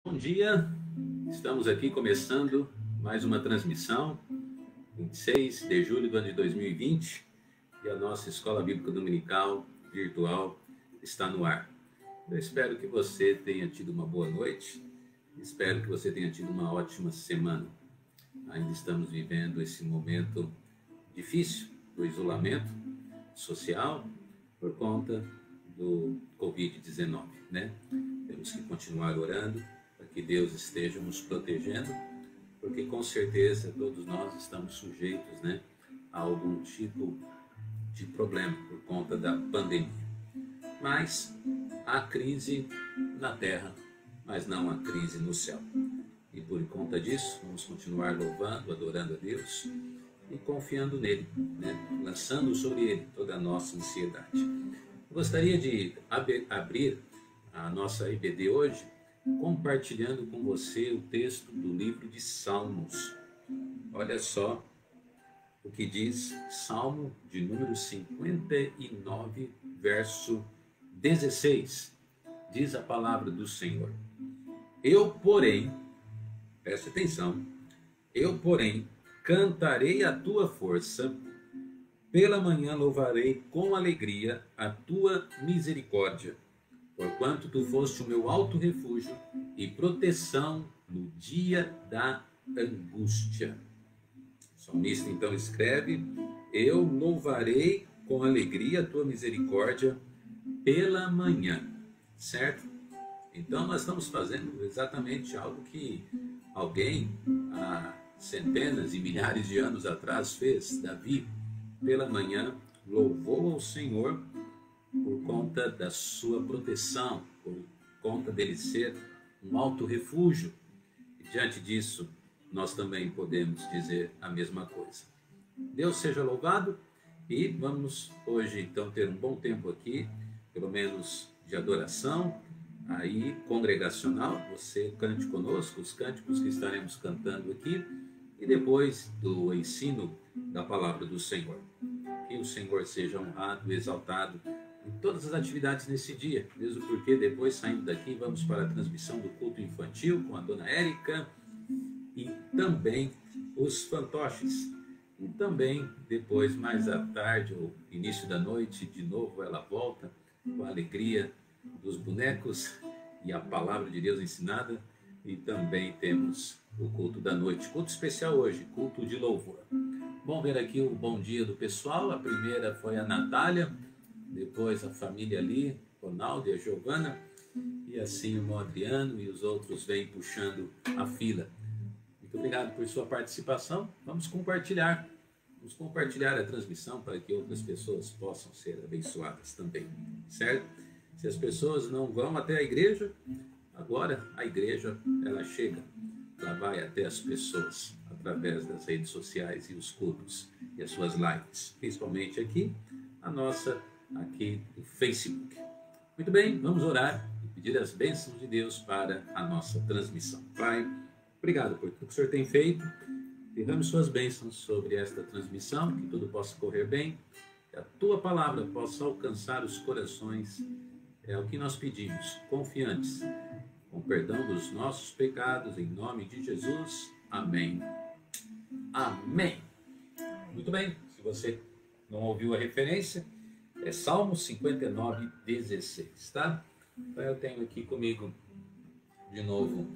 Bom dia, estamos aqui começando mais uma transmissão, 26 de julho do ano de 2020, e a nossa Escola Bíblica Dominical virtual está no ar. Eu espero que você tenha tido uma boa noite, espero que você tenha tido uma ótima semana. Ainda estamos vivendo esse momento difícil do isolamento social por conta do Covid-19, né? Temos que continuar orando para que Deus esteja nos protegendo, porque com certeza todos nós estamos sujeitos, né, a algum tipo de problema por conta da pandemia. Mas há crise na terra, mas não há crise no céu. E por conta disso, vamos continuar louvando, adorando a Deus e confiando nele, né, lançando sobre ele toda a nossa ansiedade. Eu gostaria de abrir a nossa IBD hoje compartilhando com você o texto do livro de Salmos. Olha só o que diz Salmo de número 59, verso 16. Diz a palavra do Senhor: Eu, porém, preste atenção, eu, porém, cantarei a tua força, pela manhã louvarei com alegria a tua misericórdia. Porquanto tu foste o meu alto refúgio e proteção no dia da angústia. O salmista então escreve: Eu louvarei com alegria a tua misericórdia pela manhã, certo? Então nós estamos fazendo exatamente algo que alguém há centenas e milhares de anos atrás fez. Davi, pela manhã, louvou ao Senhor por conta da sua proteção, por conta dele ser um alto refúgio. E diante disso, nós também podemos dizer a mesma coisa. Deus seja louvado, e vamos hoje então ter um bom tempo aqui, pelo menos de adoração, aí congregacional. Você cante conosco os cânticos que estaremos cantando aqui, e depois do ensino da palavra do Senhor. Que o Senhor seja honrado e exaltado em todas as atividades nesse dia, mesmo porque depois, saindo daqui, vamos para a transmissão do culto infantil com a dona Érica e também os fantoches. E também depois, mais à tarde ou início da noite, de novo ela volta com a alegria dos bonecos e a palavra de Deus ensinada. E também temos o culto da noite, culto especial hoje, culto de louvor. Vamos ver aqui o bom dia do pessoal. A primeira foi a Natália, depois a família ali, Ronaldo e a Giovana, e assim o irmão Adriano e os outros vêm puxando a fila. Muito obrigado por sua participação. Vamos compartilhar a transmissão para que outras pessoas possam ser abençoadas também, certo? Se as pessoas não vão até a igreja, agora a igreja ela chega, ela vai até as pessoas através das redes sociais e os cultos e as suas lives, principalmente aqui, a nossa aqui no Facebook. Muito bem, vamos orar e pedir as bênçãos de Deus para a nossa transmissão. Pai, obrigado por tudo que o Senhor tem feito. Derrame suas bênçãos sobre esta transmissão, que tudo possa correr bem, que a tua palavra possa alcançar os corações. É o que nós pedimos, confiantes, com perdão dos nossos pecados, em nome de Jesus. Amém. Amém. Muito bem, se você não ouviu a referência, é Salmo 59, 16, tá? Então eu tenho aqui comigo, de novo,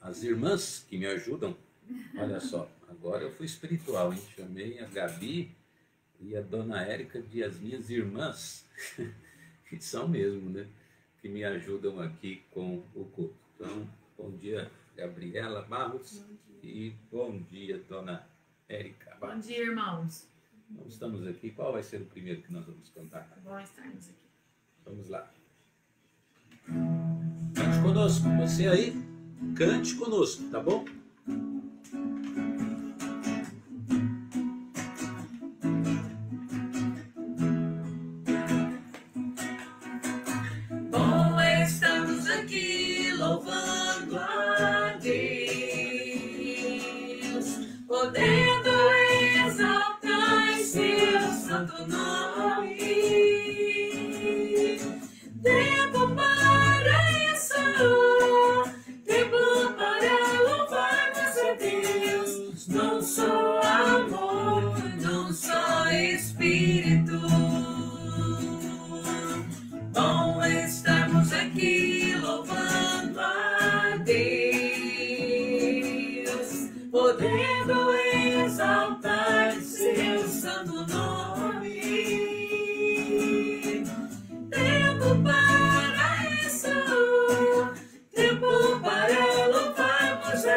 as irmãs que me ajudam. Olha só, agora eu fui espiritual, hein? Chamei a Gabi e a dona Érica de as minhas irmãs, que são mesmo, né? Que me ajudam aqui com o culto. Então, bom dia, Gabriela Barros, e bom dia, dona Érica Barros. Bom dia, irmãos. Então, estamos aqui. Qual vai ser o primeiro que nós vamos cantar? Bom estarmos aqui. Vamos lá. Cante conosco. Você aí, cante conosco, tá bom? Bom, estamos aqui louvando a Deus, podendo exaltar em seu santo nome. Tempo para isso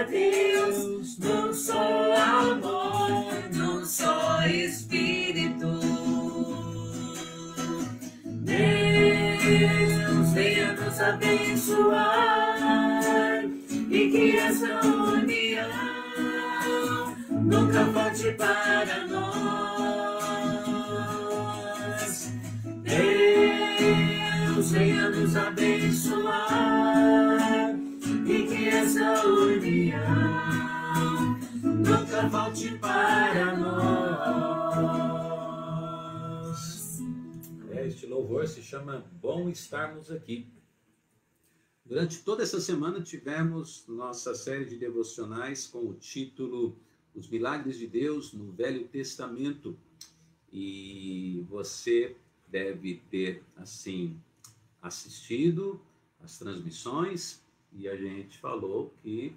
a Deus num só amor, num só Espírito. Deus venha nos abençoar e que essa união nunca volte para nós. Deus venha nos abençoar e que essa união nunca volte para nós. Este louvor se chama Bom Estarmos Aqui. Durante toda essa semana tivemos nossa série de devocionais com o título Os Milagres de Deus no Velho Testamento. E você deve ter, assim, assistido as transmissões, e a gente falou que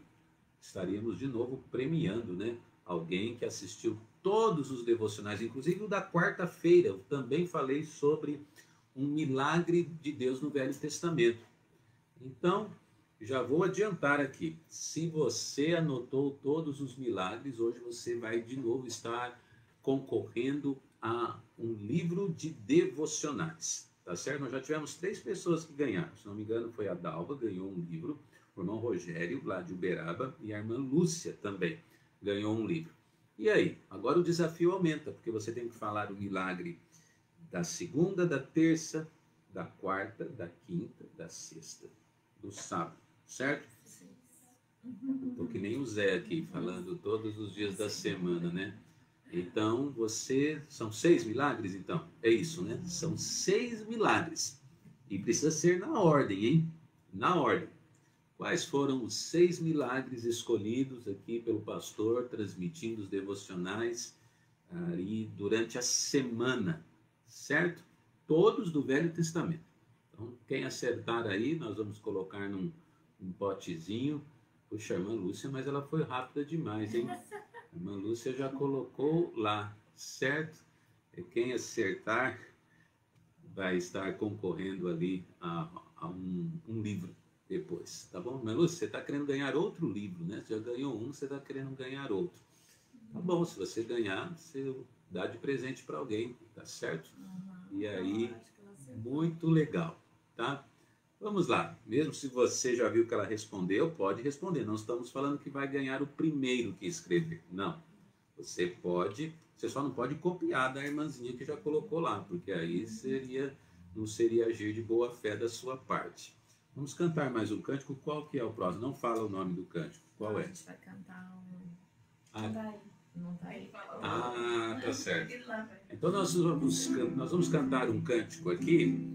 estaríamos de novo premiando, né? Alguém que assistiu todos os devocionais, inclusive o da quarta-feira. Eu também falei sobre um milagre de Deus no Velho Testamento. Então, já vou adiantar aqui. Se você anotou todos os milagres, hoje você vai de novo estar concorrendo a um livro de devocionais. Tá certo? Nós já tivemos 3 pessoas que ganharam. Se não me engano, foi a Dalva, ganhou um livro. O irmão Rogério, lá de Uberaba, e a irmã Lúcia também ganhou um livro. E aí? Agora o desafio aumenta, porque você tem que falar o milagre da segunda, da terça, da quarta, da quinta, da sexta, do sábado, certo? Estou que nem o Zé aqui, falando todos os dias da semana, né? Então, são 6 milagres, então? É isso, né? São 6 milagres. E precisa ser na ordem, hein? Na ordem. Quais foram os 6 milagres escolhidos aqui pelo pastor, transmitindo os devocionais aí durante a semana, certo? Todos do Velho Testamento. Então, quem acertar aí, nós vamos colocar num potezinho. Puxa, a irmã Lúcia, mas ela foi rápida demais, hein? A irmã Lúcia já colocou lá, certo? E quem acertar vai estar concorrendo ali a um livro depois, tá bom? Irmã Lúcia, você está querendo ganhar outro livro, né? Você já ganhou um, você está querendo ganhar outro. Tá bom, se você ganhar, você dá de presente para alguém, tá certo? E aí, muito legal, tá? Vamos lá, mesmo se você já viu que ela respondeu, pode responder. Não estamos falando que vai ganhar o primeiro que escrever, não. Você só não pode copiar da irmãzinha que já colocou lá, porque aí não seria agir de boa fé da sua parte. Vamos cantar mais um cântico. Qual que é o próximo? Não fala o nome do cântico. Qual é? A gente vai cantar um... Ah, Não tá aí. tá certo. Então nós vamos cantar um cântico aqui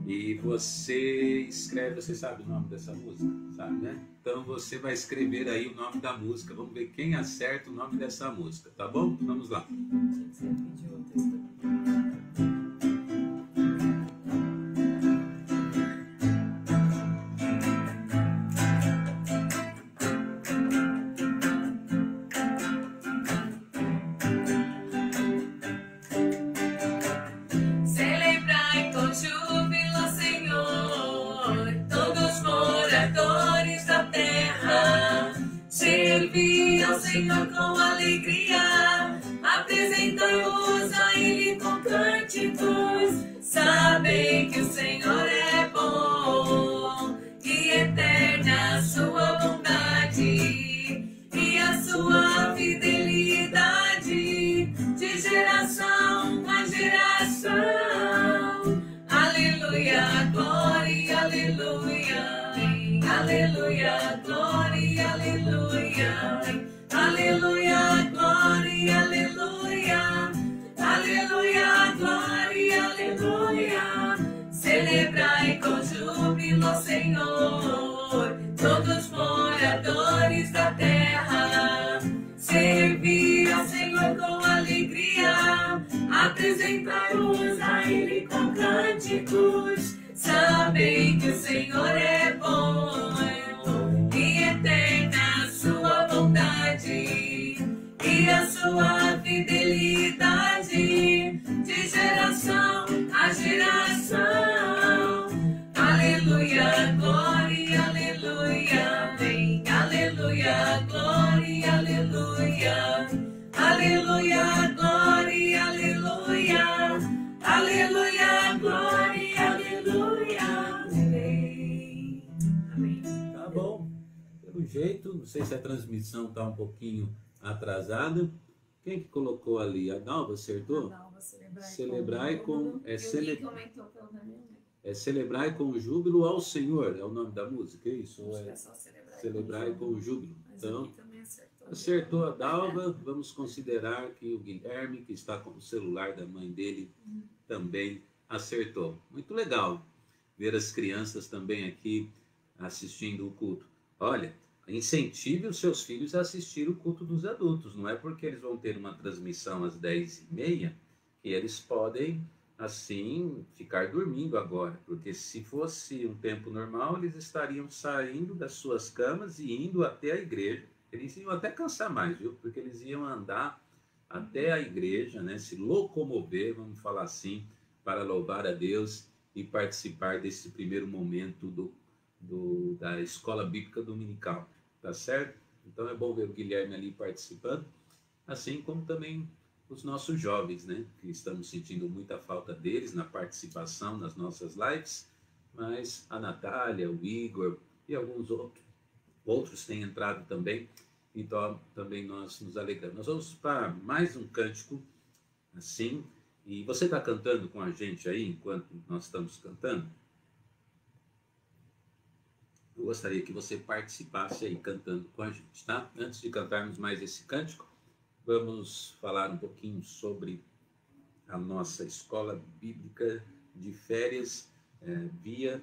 e você escreve, você sabe o nome dessa música? Sabe, né? Então você vai escrever aí o nome da música. Vamos ver quem acerta o nome dessa música, tá bom? Vamos lá. Você pediu o texto. Senhor, com alegria, apresentamos a Ele com cânticos. Sabem que o Senhor é bom e eterna a sua bondade e a sua fidelidade de geração a geração. Aleluia, glória, aleluia, aleluia, glória, aleluia. Aleluia, glória, aleluia, aleluia, glória, aleluia. Celebrai com júbilo, Senhor, todos moradores da terra. Servi ao Senhor com alegria, apresentai-vos a Ele com cânticos. Sabem que o Senhor é bom e eterna a sua bondade e a sua fidelidade de geração a geração. Aleluia, glória, aleluia, vem, aleluia, glória. jeito. Não sei se a transmissão está um pouquinho atrasada. Quem que colocou ali? A Dalva acertou? A Dalva, celebrai com... É celebrai com júbilo ao Senhor. É o nome da música, é isso? Acho que é só celebrai com júbilo. Mas então, também acertou a Dalva. Vamos considerar que o Guilherme, que está com o celular da mãe dele, também acertou. Muito legal ver as crianças também aqui assistindo o culto. Olha, incentive os seus filhos a assistir o culto dos adultos. Não é porque eles vão ter uma transmissão às 10h30 que eles podem, assim, ficar dormindo agora. Porque se fosse um tempo normal, eles estariam saindo das suas camas e indo até a igreja. Eles iam até cansar mais, viu? Porque eles iam andar até a igreja, né? Se locomover, vamos falar assim, para louvar a Deus e participar desse primeiro momento da Escola Bíblica Dominical, tá certo? Então é bom ver o Guilherme ali participando, assim como também os nossos jovens, né? Que estamos sentindo muita falta deles na participação nas nossas lives, mas a Natália, o Igor e alguns outros têm entrado também, então também nós nos alegramos. Nós vamos para mais um cântico, assim. E você está cantando com a gente aí, enquanto nós estamos cantando? Eu gostaria que você participasse aí, cantando com a gente, tá? Antes de cantarmos mais esse cântico, vamos falar um pouquinho sobre a nossa escola bíblica de férias via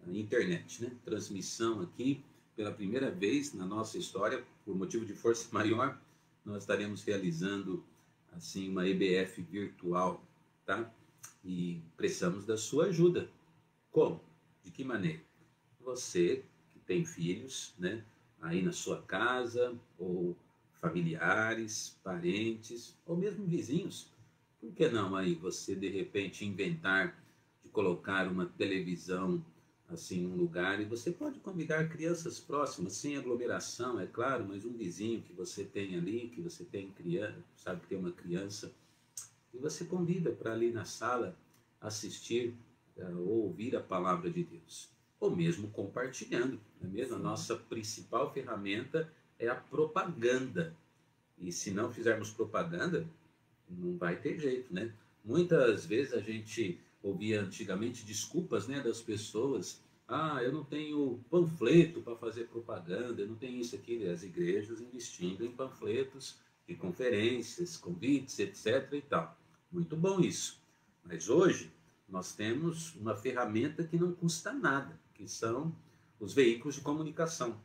internet, né? Transmissão aqui, pela primeira vez na nossa história, por motivo de força maior, nós estaremos realizando assim uma EBF virtual, tá? E precisamos da sua ajuda. Como? De que maneira? Você que tem filhos, né? Aí na sua casa, ou familiares, parentes, ou mesmo vizinhos. Por que não aí você de repente inventar de colocar uma televisão assim num lugar, e você pode convidar crianças próximas, sem aglomeração, é claro, mas um vizinho que você tem ali, que você tem criança, sabe que tem uma criança, e você convida para ali na sala assistir ou ouvir a palavra de Deus, ou mesmo compartilhando, não é mesmo? A nossa principal ferramenta é a propaganda, e se não fizermos propaganda, não vai ter jeito, né? Muitas vezes a gente ouvia antigamente desculpas, né, das pessoas. Ah, eu não tenho panfleto para fazer propaganda, eu não tenho isso aqui. As igrejas investindo em panfletos de conferências, convites, etc. e tal. Muito bom isso. Mas hoje nós temos uma ferramenta que não custa nada, que são os veículos de comunicação.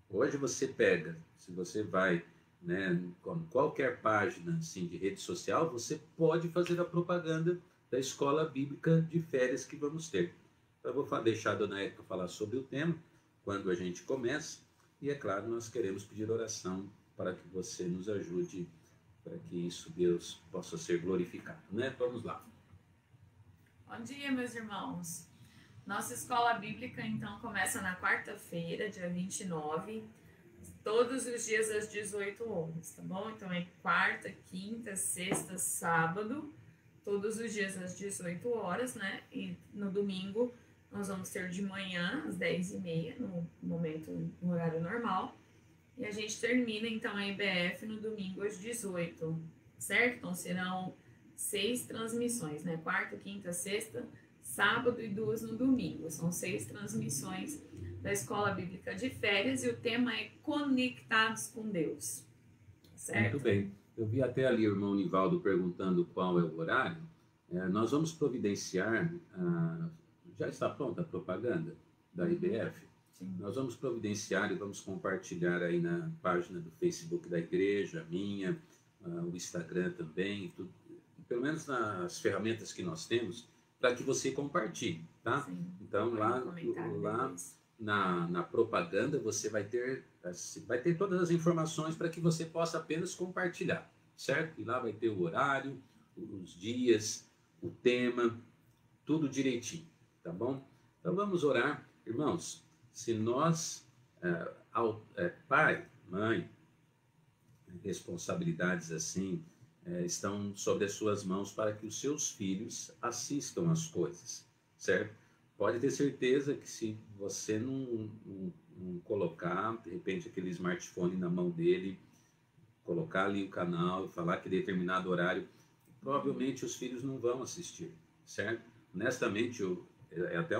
Hoje você pega, se você vai, né, como qualquer página assim, de rede social, você pode fazer a propaganda da escola bíblica de férias que vamos ter. Então eu vou deixar a dona Érica falar sobre o tema, quando a gente começa, e é claro, nós queremos pedir oração para que você nos ajude, para que isso, Deus, possa ser glorificado, né? Vamos lá. Bom dia, meus irmãos. Nossa escola bíblica, então, começa na quarta-feira, dia 29, todos os dias às 18 horas, tá bom? Então é quarta, quinta, sexta, sábado, todos os dias às 18 horas, né? E no domingo nós vamos ter de manhã às 10h30, no horário normal. E a gente termina então a IBF no domingo às 18, certo? Então serão 6 transmissões, né? Quarta, quinta, sexta, sábado e 2 no domingo. São 6 transmissões da Escola Bíblica de Férias e o tema é Conectados com Deus, certo? Muito bem. Eu vi até ali o irmão Nivaldo perguntando qual é o horário. Nós vamos providenciar, já está pronta a propaganda da IBF? Sim. Nós vamos providenciar e vamos compartilhar aí na página do Facebook da igreja, a minha, o Instagram também, tudo, pelo menos nas ferramentas que nós temos, para que você compartilhe, tá? Sim. Então lá na propaganda você vai ter todas as informações para que você possa apenas compartilhar, certo? E lá vai ter o horário, os dias, o tema, tudo direitinho, tá bom? Então vamos orar. Irmãos, se nós, pai, mãe, responsabilidades assim, estão sobre as suas mãos para que os seus filhos assistam às coisas, certo? pode ter certeza que se você não colocar, de repente, aquele smartphone na mão dele, colocar ali o canal, falar que determinado horário, provavelmente os filhos não vão assistir, certo? Honestamente, é até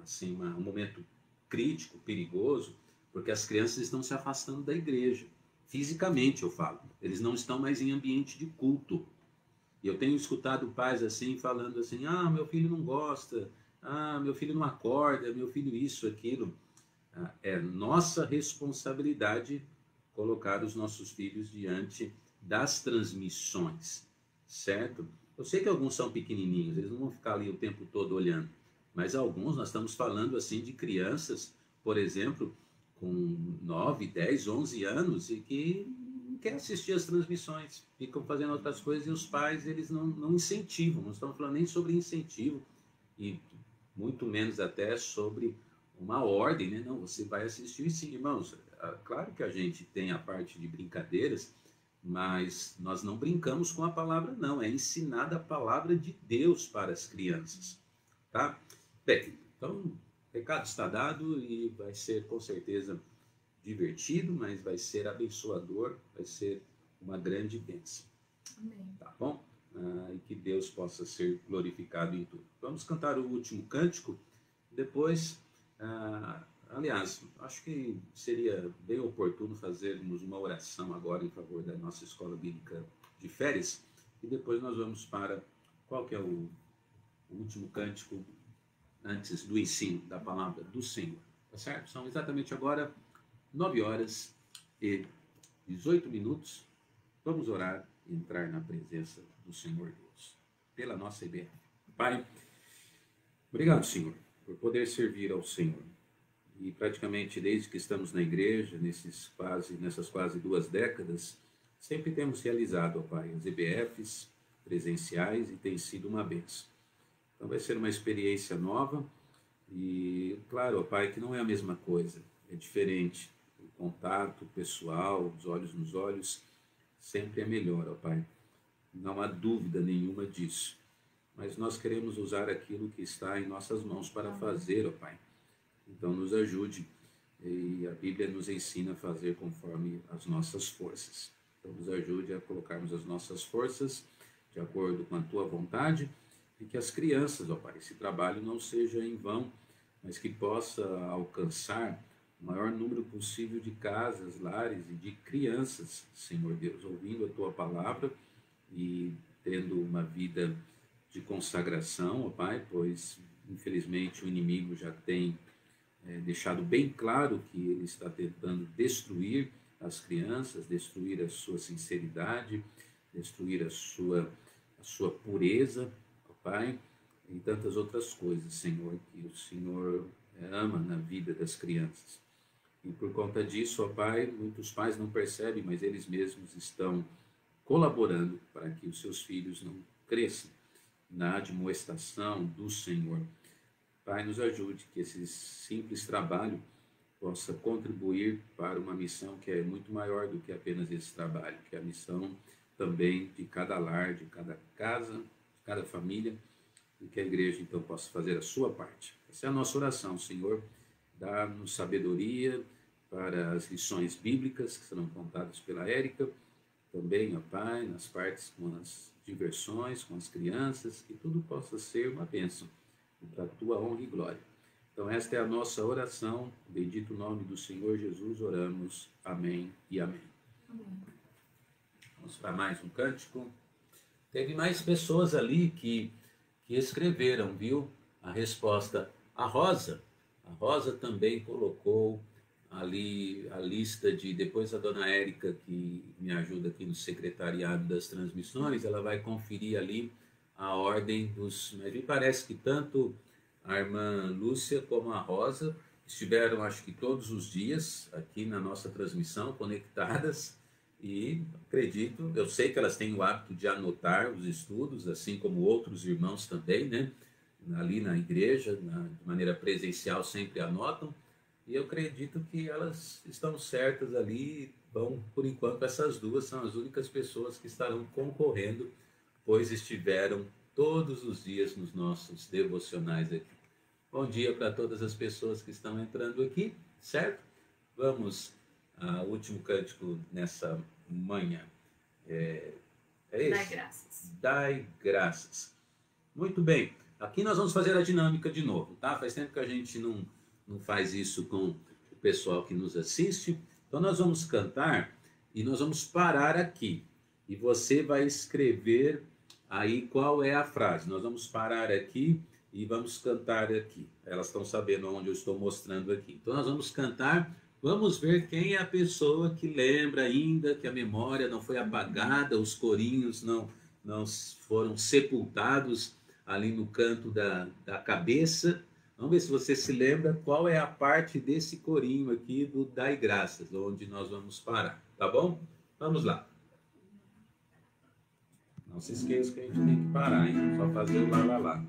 assim, um momento crítico, perigoso, porque as crianças estão se afastando da igreja. Fisicamente, eu falo. Eles não estão mais em ambiente de culto. E eu tenho escutado pais assim, falando assim, ah, meu filho não gosta, ah, meu filho não acorda, meu filho isso, aquilo. É nossa responsabilidade colocar os nossos filhos diante das transmissões, certo? Eu sei que alguns são pequenininhos, eles não vão ficar ali o tempo todo olhando, mas alguns, nós estamos falando assim de crianças, por exemplo, com 9, 10, 11 anos e que não quer assistir as transmissões, ficam fazendo outras coisas e os pais, eles não incentivam, não estamos falando nem sobre incentivo e muito menos até sobre uma ordem, né? Não, você vai assistir sim, irmãos. Claro que a gente tem a parte de brincadeiras, mas nós não brincamos com a palavra, não. É ensinada a palavra de Deus para as crianças, tá? Bem, então, o recado está dado e vai ser com certeza divertido, mas vai ser abençoador, vai ser uma grande bênção. Amém. Tá bom? E que Deus possa ser glorificado em tudo. Vamos cantar o último cântico, depois... aliás, acho que seria bem oportuno fazermos uma oração agora em favor da nossa escola bíblica de férias e depois nós vamos para qual que é o último cântico antes do ensino da palavra do Senhor, tá certo? São exatamente agora 9h18. Vamos orar e entrar na presença do Senhor Deus, pela nossa IBF. Pai, obrigado, Senhor, por poder servir ao Senhor. E praticamente desde que estamos na igreja, nessas quase 2 décadas, sempre temos realizado, ó Pai, as EBFs presenciais e tem sido uma bênção. Então vai ser uma experiência nova e, claro, ó Pai, que não é a mesma coisa, é diferente. O contato pessoal, os olhos nos olhos, sempre é melhor, ó Pai. Não há dúvida nenhuma disso. Mas nós queremos usar aquilo que está em nossas mãos para fazer, ó Pai. Então nos ajude, e a Bíblia nos ensina a fazer conforme as nossas forças. Então nos ajude a colocarmos as nossas forças de acordo com a Tua vontade e que as crianças, ó Pai, esse trabalho não seja em vão, mas que possa alcançar o maior número possível de casas, lares e de crianças, Senhor Deus, ouvindo a Tua palavra e tendo uma vida de consagração, ó Pai, pois infelizmente o inimigo já tem deixado bem claro que ele está tentando destruir as crianças, destruir a sua sinceridade, destruir a sua pureza, ó Pai, e tantas outras coisas, Senhor, que o Senhor ama na vida das crianças. E por conta disso, ó Pai, muitos pais não percebem, mas eles mesmos estão colaborando para que os seus filhos não cresçam na admoestação do Senhor. Pai, nos ajude que esse simples trabalho possa contribuir para uma missão que é muito maior do que apenas esse trabalho, que é a missão também de cada lar, de cada casa, de cada família, e que a igreja então possa fazer a sua parte. Essa é a nossa oração, Senhor. Dá-nos sabedoria para as lições bíblicas que serão contadas pela Érica, também, ó Pai, nas partes com as diversões, com as crianças, que tudo possa ser uma bênção para a Tua honra e glória. Então esta é a nossa oração, bendito o nome do Senhor Jesus, oramos, amém e amém. Amém. Vamos para mais um cântico. Teve mais pessoas ali que escreveram, viu? A resposta, a Rosa também colocou ali a lista de, depois a dona Érica, que me ajuda aqui no secretariado das transmissões, ela vai conferir ali a ordem dos... Mas me parece que tanto a irmã Lúcia como a Rosa estiveram, acho que todos os dias, aqui na nossa transmissão, conectadas, e acredito, eu sei que elas têm o hábito de anotar os estudos, assim como outros irmãos também, né? Ali na igreja, de maneira presencial, sempre anotam, e eu acredito que elas estão certas ali. Bom, por enquanto essas duas são as únicas pessoas que estarão concorrendo, pois estiveram todos os dias nos nossos devocionais aqui. Bom dia para todas as pessoas que estão entrando aqui, certo? Vamos ao último cântico nessa manhã. É esse? Dai graças. Dai graças. Muito bem. Aqui nós vamos fazer a dinâmica de novo, tá? Faz tempo que a gente não faz isso com o pessoal que nos assiste. Então nós vamos cantar e nós vamos parar aqui. E você vai escrever aí qual é a frase. Nós vamos parar aqui e vamos cantar aqui. Elas estão sabendo onde eu estou mostrando aqui. Então nós vamos cantar, vamos ver quem é a pessoa que lembra ainda, que a memória não foi apagada, os corinhos não foram sepultados ali no canto da cabeça. Vamos ver se você se lembra qual é a parte desse corinho aqui do Dai Graças, onde nós vamos parar, tá bom? Vamos lá. Não se esqueça que a gente tem que parar, hein? Só fazer o lá, lá, lá.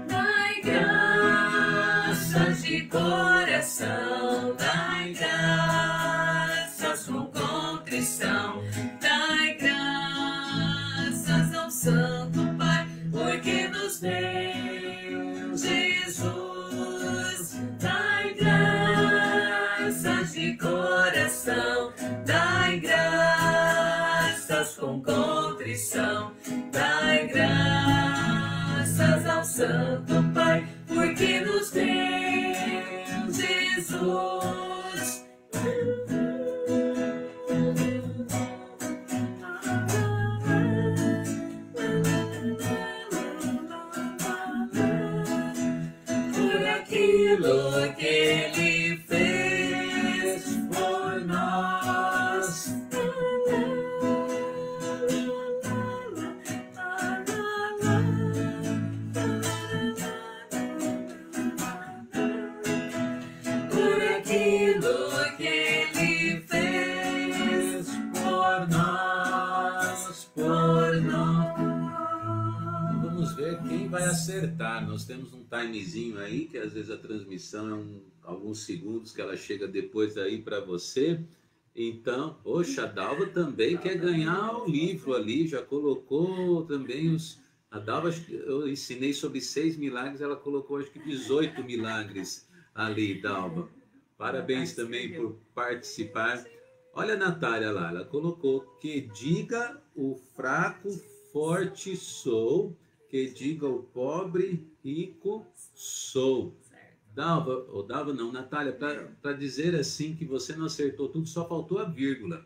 Dai graças de coração, dai graças com contrição, dai graças ao Santo Pai, porque nos deu Jesus. Dai graças de coração, dai graças com contrição, dai graças ao Santo Pai, porque nos deu Jesus. Por aquilo que Ele fez por nós. Por aquilo que Ele fez por nós, por nós. Vamos ver quem vai acertar. Nós temos um timezinho aí, que às vezes a transmissão é alguns segundos que ela chega depois aí para você. Então, poxa, a Dalva também quer ganhar o livro ali, já colocou também a Dalva, acho que eu ensinei sobre 6 milagres, ela colocou acho que 18 milagres ali, Dalva. Parabéns também por participar. Olha a Natália lá, ela colocou: que diga o fraco, forte sou, que diga o pobre, rico sou. Dalva, ou Dalva não, Natália, para dizer assim que você não acertou tudo, só faltou a vírgula.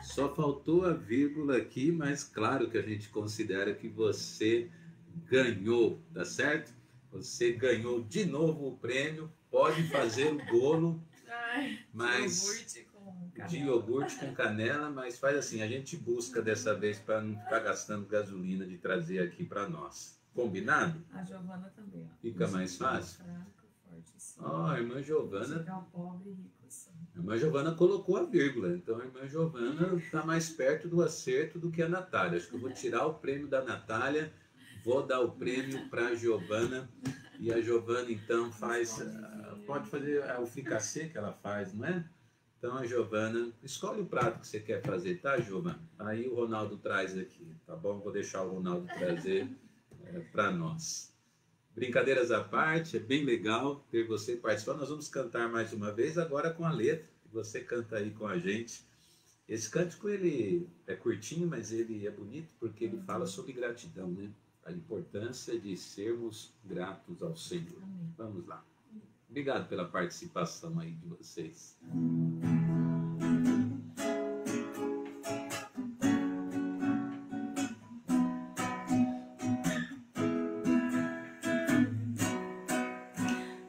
Só faltou a vírgula aqui, mas claro que a gente considera que você ganhou, tá certo? Você ganhou de novo o prêmio, pode fazer o bolo, mas de iogurte com canela, mas faz assim, a gente busca dessa vez para não ficar gastando gasolina de trazer aqui para nós. Combinado? A Giovana também, ó. Fica mais fácil? Ó, a irmã Giovana. A irmã Giovana colocou a vírgula, então a irmã Giovana está mais perto do acerto do que a Natália. Acho que eu vou tirar o prêmio da Natália, vou dar o prêmio para a Giovana, e a Giovana então pode fazer o fricassê que ela faz, não é? Então a Giovana, escolhe o prato que você quer fazer, tá, Giovana? Aí o Ronaldo traz aqui, tá bom? Vou deixar o Ronaldo trazer para nós. Brincadeiras à parte, é bem legal ter você participando. Nós vamos cantar mais uma vez, agora com a letra, que você canta aí com a gente. Esse cântico, ele é curtinho, mas ele é bonito, porque ele fala sobre gratidão, né? A importância de sermos gratos ao Senhor. Vamos lá. Obrigado pela participação aí de vocês.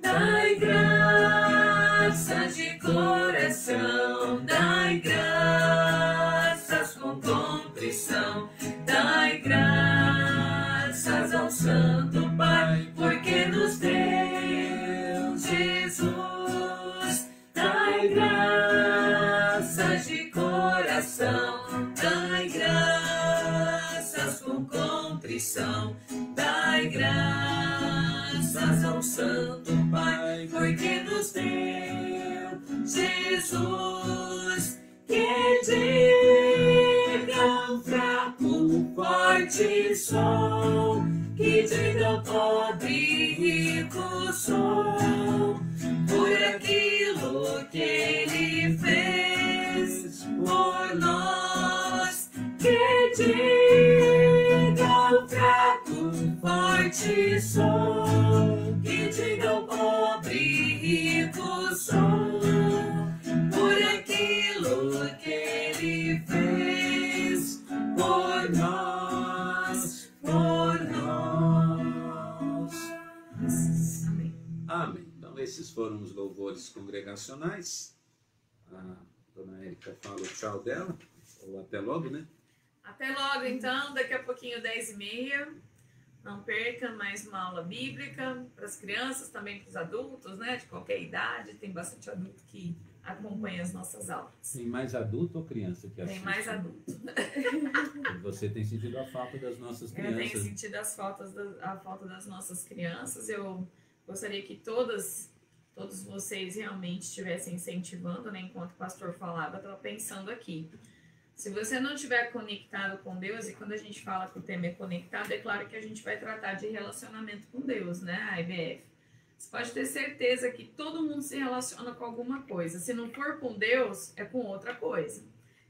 Dai graças de coração, dai graças com contrição, dai graças ao Santo Pai, porque nos deu Jesus. Dai graças de coração, dai graças com contrição, dai graças ao Santo Pai, porque nos deu Jesus. Que forte sou, que diga pobre e rico sou, por aquilo que ele fez por nós. Que diga o fraco, forte sou, que diga o pobre e rico sou, por aquilo que ele fez por nós, por nós. Amém. Amém. Então, esses foram os louvores congregacionais. A dona Érica fala o tchau dela, ou até logo, né? Até logo, então. Daqui a pouquinho, 10h30. Não perca mais uma aula bíblica para as crianças, também para os adultos, né? De qualquer idade. Tem bastante adulto que acompanha as nossas aulas. Tem mais adulto ou criança que assiste? Tem mais adulto. Você tem sentido a falta das nossas crianças? Eu tenho sentido a falta das nossas crianças. Eu gostaria que todos vocês realmente estivessem incentivando, né? Enquanto o pastor falava, eu estava pensando aqui. Se você não estiver conectado com Deus, e quando a gente fala que o tema é conectado, é claro que a gente vai tratar de relacionamento com Deus, né, a IBF. Você pode ter certeza que todo mundo se relaciona com alguma coisa. Se não for com Deus, é com outra coisa.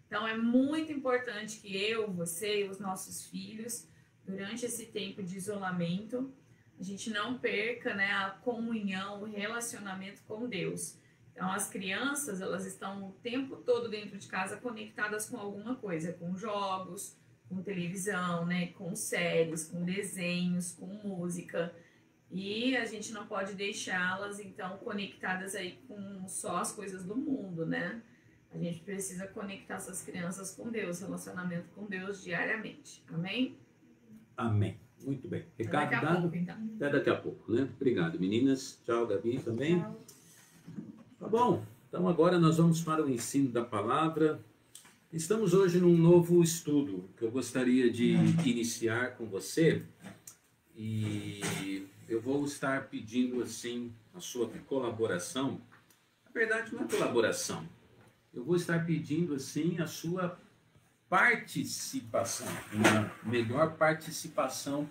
Então, é muito importante que eu, você e os nossos filhos, durante esse tempo de isolamento, a gente não perca, né, a comunhão, o relacionamento com Deus. Então, as crianças, elas estão o tempo todo dentro de casa conectadas com alguma coisa, com jogos, com televisão, né, com séries, com desenhos, com música. E a gente não pode deixá-las, então, conectadas aí com só as coisas do mundo, né? A gente precisa conectar essas crianças com Deus, relacionamento com Deus diariamente. Amém? Amém. Muito bem. Recado Até daqui a dado? pouco, então. Até daqui a pouco, né? Obrigado, meninas. Tchau, Gabi, também. Tchau. Tá bom. Então, agora nós vamos para o ensino da palavra. Estamos hoje num novo estudo que eu gostaria de iniciar com você. E eu vou estar pedindo, assim, a sua colaboração. Na verdade, não é colaboração. Eu vou estar pedindo, assim, a sua participação. Uma melhor participação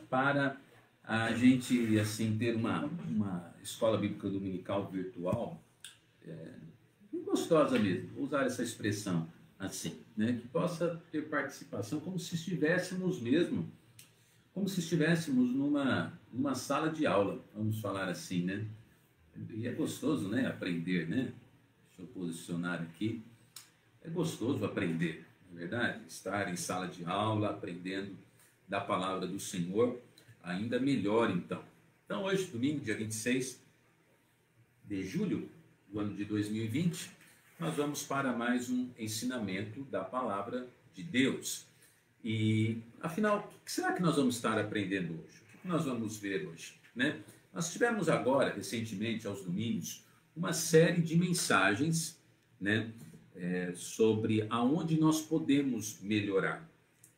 para a gente, assim, ter uma escola bíblica dominical virtual gostosa mesmo. Vou usar essa expressão assim, né? Que possa ter participação como se estivéssemos numa sala de aula, vamos falar assim, né? E é gostoso, né? Aprender, né? Deixa eu posicionar aqui. É gostoso aprender, não é verdade? Estar em sala de aula, aprendendo da palavra do Senhor, ainda melhor então. Então hoje, domingo, dia 26 de julho do ano de 2020, nós vamos para mais um ensinamento da palavra de Deus. E, afinal, o que será que nós vamos estar aprendendo hoje? O que nós vamos ver hoje, né? Nós tivemos agora, recentemente, aos domingos, uma série de mensagens, né, sobre aonde nós podemos melhorar.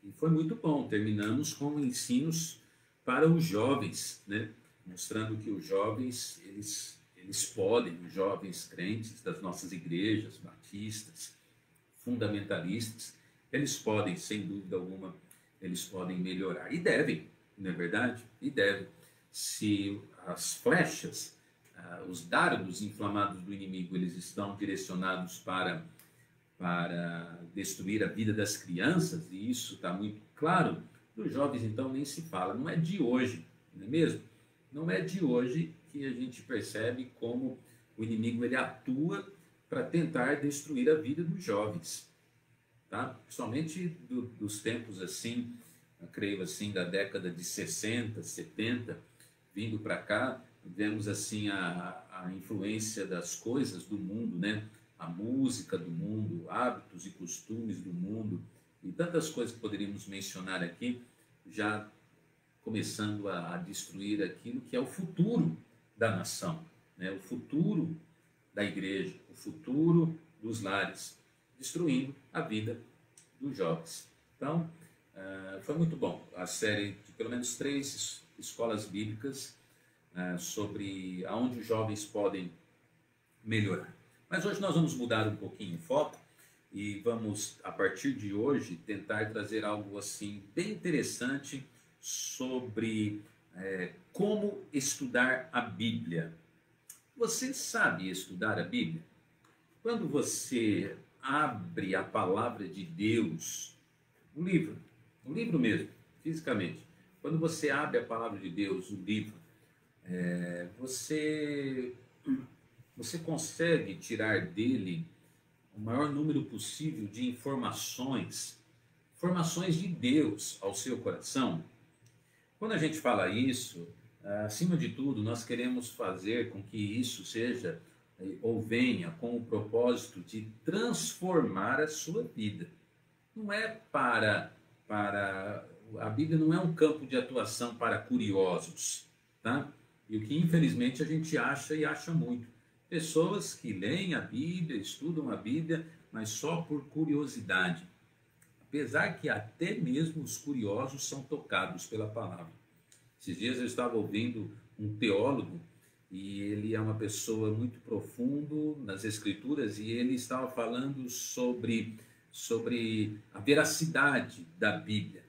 E foi muito bom. Terminamos com ensinos para os jovens, né, mostrando que os jovens, eles podem, os jovens crentes das nossas igrejas, batistas, fundamentalistas, eles podem, sem dúvida alguma, eles podem melhorar. E devem, não é verdade? E devem. Se as flechas, os dardos inflamados do inimigo, eles estão direcionados para destruir a vida das crianças, e isso está muito claro, dos jovens então nem se fala. Não é de hoje, não é mesmo? Não é de hoje que a gente percebe como o inimigo ele atua para tentar destruir a vida dos jovens. Tá? Principalmente dos tempos assim, eu creio assim, da década de 60, 70, vindo para cá, vemos assim a influência das coisas do mundo, né? A música do mundo, hábitos e costumes do mundo, e tantas coisas que poderíamos mencionar aqui, já começando a destruir aquilo que é o futuro da nação, né? O futuro da igreja, o futuro dos lares, destruindo a vida dos jovens. Então, foi muito bom a série de pelo menos 3 escolas bíblicas sobre aonde os jovens podem melhorar. Mas hoje nós vamos mudar um pouquinho o foco e vamos, a partir de hoje, tentar trazer algo assim bem interessante sobre como estudar a Bíblia. Você sabe estudar a Bíblia? Quando você abre a palavra de Deus, um livro mesmo, fisicamente, quando você abre a palavra de Deus, o livro, você consegue tirar dele o maior número possível de informações de Deus ao seu coração. Quando a gente fala isso, acima de tudo, nós queremos fazer com que isso seja ou venha com o propósito de transformar a sua vida. Não é a Bíblia não é um campo de atuação para curiosos, tá? E o que infelizmente a gente acha e acha muito. Pessoas que leem a Bíblia, estudam a Bíblia, mas só por curiosidade. Apesar que até mesmo os curiosos são tocados pela palavra. Esses dias eu estava ouvindo um teólogo, e ele é uma pessoa muito profundo nas Escrituras, e ele estava falando sobre a veracidade da Bíblia,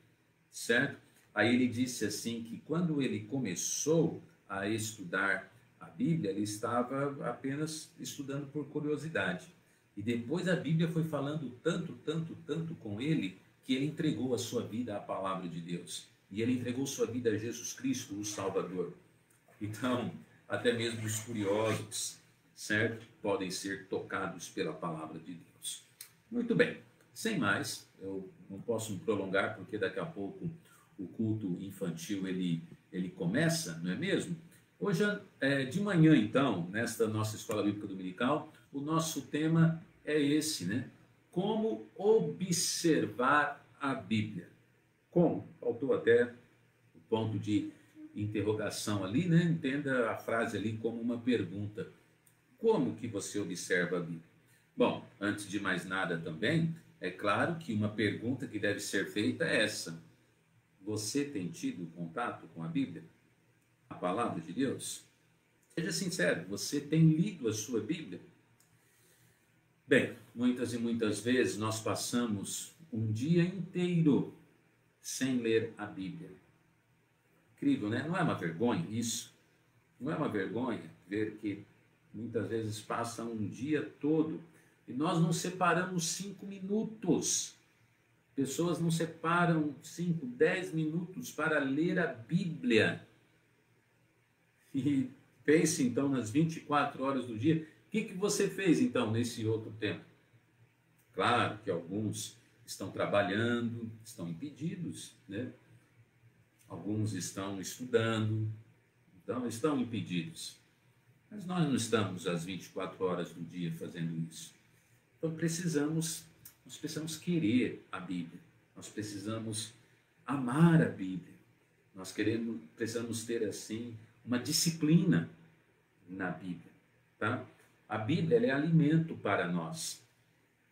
certo? Aí ele disse assim que quando ele começou a estudar a Bíblia, ele estava apenas estudando por curiosidade. E depois a Bíblia foi falando tanto com ele, que ele entregou a sua vida à palavra de Deus. E ele entregou sua vida a Jesus Cristo, o Salvador. Então, até mesmo os curiosos, certo? Podem ser tocados pela palavra de Deus. Muito bem, sem mais, eu não posso me prolongar, porque daqui a pouco o culto infantil ele começa, não é mesmo? Hoje, de manhã, então, nesta nossa Escola Bíblica Dominical, o nosso tema é esse, né? Como observar a Bíblia. Como? Faltou até o ponto de interrogação ali, né? Entenda a frase ali como uma pergunta. Como que você observa a Bíblia? Bom, antes de mais nada também, é claro que uma pergunta que deve ser feita é essa. Você tem tido contato com a Bíblia? A palavra de Deus? Seja sincero, você tem lido a sua Bíblia? Bem, muitas e muitas vezes nós passamos um dia inteiro sem ler a Bíblia. Incrível, né? Não é uma vergonha isso? Não é uma vergonha ver que muitas vezes passa um dia todo e nós não separamos 5 minutos. Pessoas não separam 5, 10 minutos para ler a Bíblia. E pense então nas 24 horas do dia. O que você fez então nesse outro tempo? Claro que alguns estão trabalhando, estão impedidos, né? Alguns estão estudando, então estão impedidos. Mas nós não estamos às 24 horas do dia fazendo isso. Então nós precisamos querer a Bíblia, nós precisamos amar a Bíblia, precisamos ter assim uma disciplina na Bíblia, tá? A Bíblia ela é alimento para nós.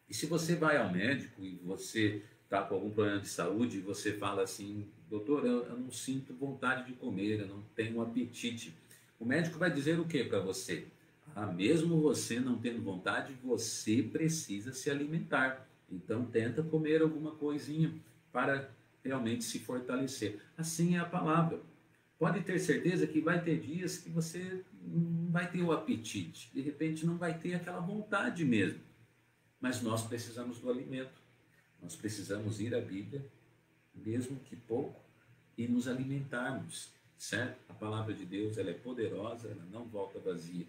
E se você vai ao médico e você está com algum problema de saúde e você fala assim, doutor, eu não sinto vontade de comer, eu não tenho apetite. O médico vai dizer o que para você? Mesmo você não tendo vontade, você precisa se alimentar. Então tenta comer alguma coisinha para realmente se fortalecer. Assim é a palavra. Pode ter certeza que vai ter dias que você não vai ter o apetite. De repente não vai ter aquela vontade mesmo. Mas nós precisamos do alimento. Nós precisamos ir à Bíblia, mesmo que pouco, e nos alimentarmos, certo? A palavra de Deus ela é poderosa, ela não volta vazia.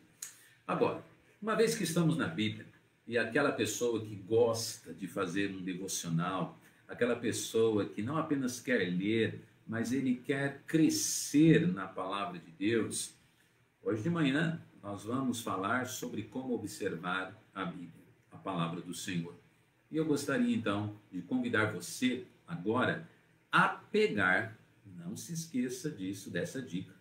Agora, uma vez que estamos na Bíblia, e aquela pessoa que gosta de fazer um devocional, aquela pessoa que não apenas quer ler, mas ele quer crescer na palavra de Deus, hoje de manhã nós vamos falar sobre como observar a Bíblia, a palavra do Senhor. E eu gostaria então de convidar você agora a pegar, não se esqueça disso, dessa dica,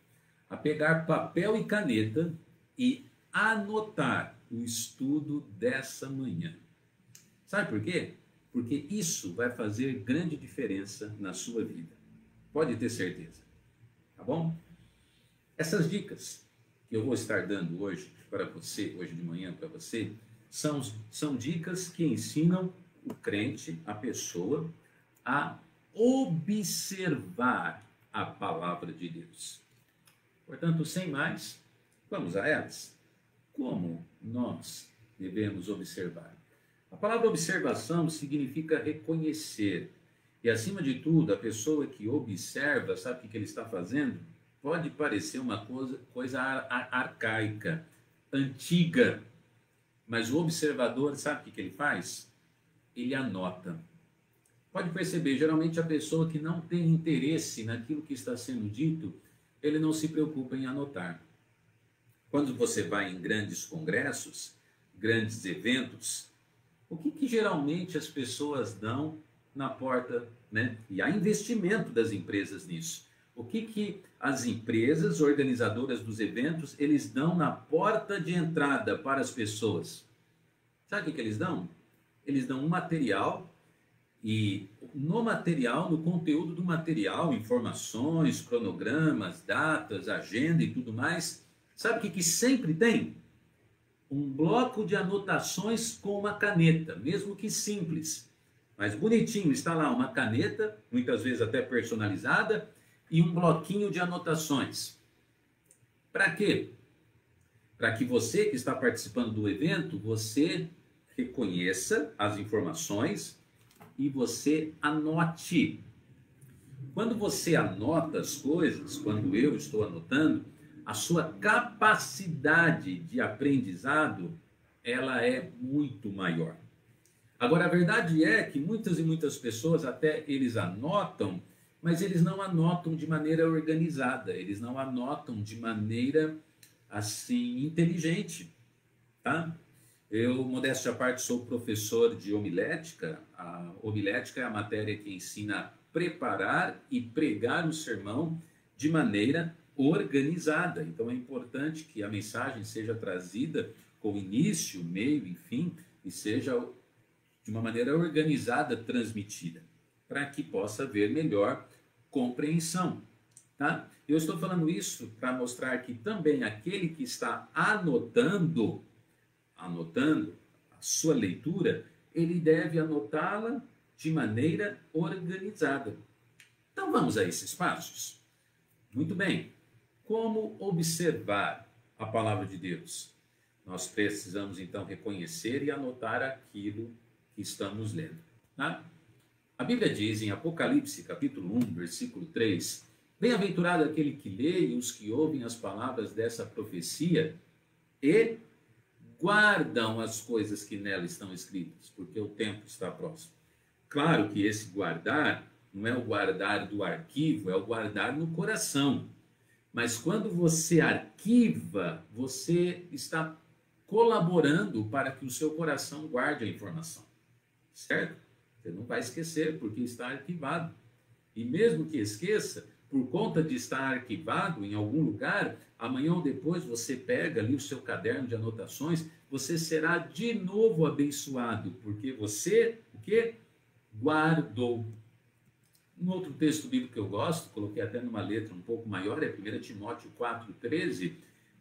a pegar papel e caneta e anotar o estudo dessa manhã. Sabe por quê? Porque isso vai fazer grande diferença na sua vida. Pode ter certeza. Tá bom? Essas dicas que eu vou estar dando hoje para você, hoje de manhã para você, são dicas que ensinam o crente, a pessoa, a observar a palavra de Deus. Portanto, sem mais, vamos a elas. Como nós devemos observar? A palavra observação significa reconhecer. E, acima de tudo, a pessoa que observa, sabe o que ele está fazendo? Pode parecer uma coisa arcaica, antiga, mas o observador, sabe o que ele faz? Ele anota. Pode perceber, geralmente a pessoa que não tem interesse naquilo que está sendo dito, ele não se preocupa em anotar. Quando você vai em grandes congressos, grandes eventos, o que geralmente as pessoas dão na porta, né? E há investimento das empresas nisso. O que as empresas organizadoras dos eventos, eles dão na porta de entrada para as pessoas? Sabe o que eles dão? Eles dão um material e no material, no conteúdo do material, informações, cronogramas, datas, agenda e tudo mais, sabe o que sempre tem? Um bloco de anotações com uma caneta, mesmo que simples, mas bonitinho, está lá uma caneta, muitas vezes até personalizada, e um bloquinho de anotações. Para quê? Para que você que está participando do evento, você reconheça as informações e você anote. Quando você anota as coisas, quando eu estou anotando, a sua capacidade de aprendizado, ela é muito maior. Agora, a verdade é que muitas e muitas pessoas, até eles anotam, mas eles não anotam de maneira organizada, eles não anotam de maneira, assim, inteligente, tá? Eu, modéstia à parte, sou professor de homilética. A homilética é a matéria que ensina a preparar e pregar o sermão de maneira organizada. Então é importante que a mensagem seja trazida com início, meio e fim, e seja de uma maneira organizada transmitida, para que possa haver melhor compreensão. Tá? Eu estou falando isso para mostrar que também aquele que está anotando a sua leitura, ele deve anotá-la de maneira organizada. Então vamos a esses passos. Muito bem. Como observar a palavra de Deus? Nós precisamos então reconhecer e anotar aquilo que estamos lendo. Tá? A Bíblia diz em Apocalipse, capítulo 1, versículo 3, bem-aventurado aquele que lê e os que ouvem as palavras dessa profecia e guardam as coisas que nela estão escritas, porque o tempo está próximo. Claro que esse guardar não é o guardar do arquivo, é o guardar no coração. Mas quando você arquiva, você está colaborando para que o seu coração guarde a informação. Certo? Você não vai esquecer, porque está arquivado. E mesmo que esqueça, por conta de estar arquivado em algum lugar, amanhã ou depois você pega ali o seu caderno de anotações, você será de novo abençoado, porque você, o quê? Guardou. Um outro texto bíblico que eu gosto, coloquei até numa letra um pouco maior, é 1 Timóteo 4,13,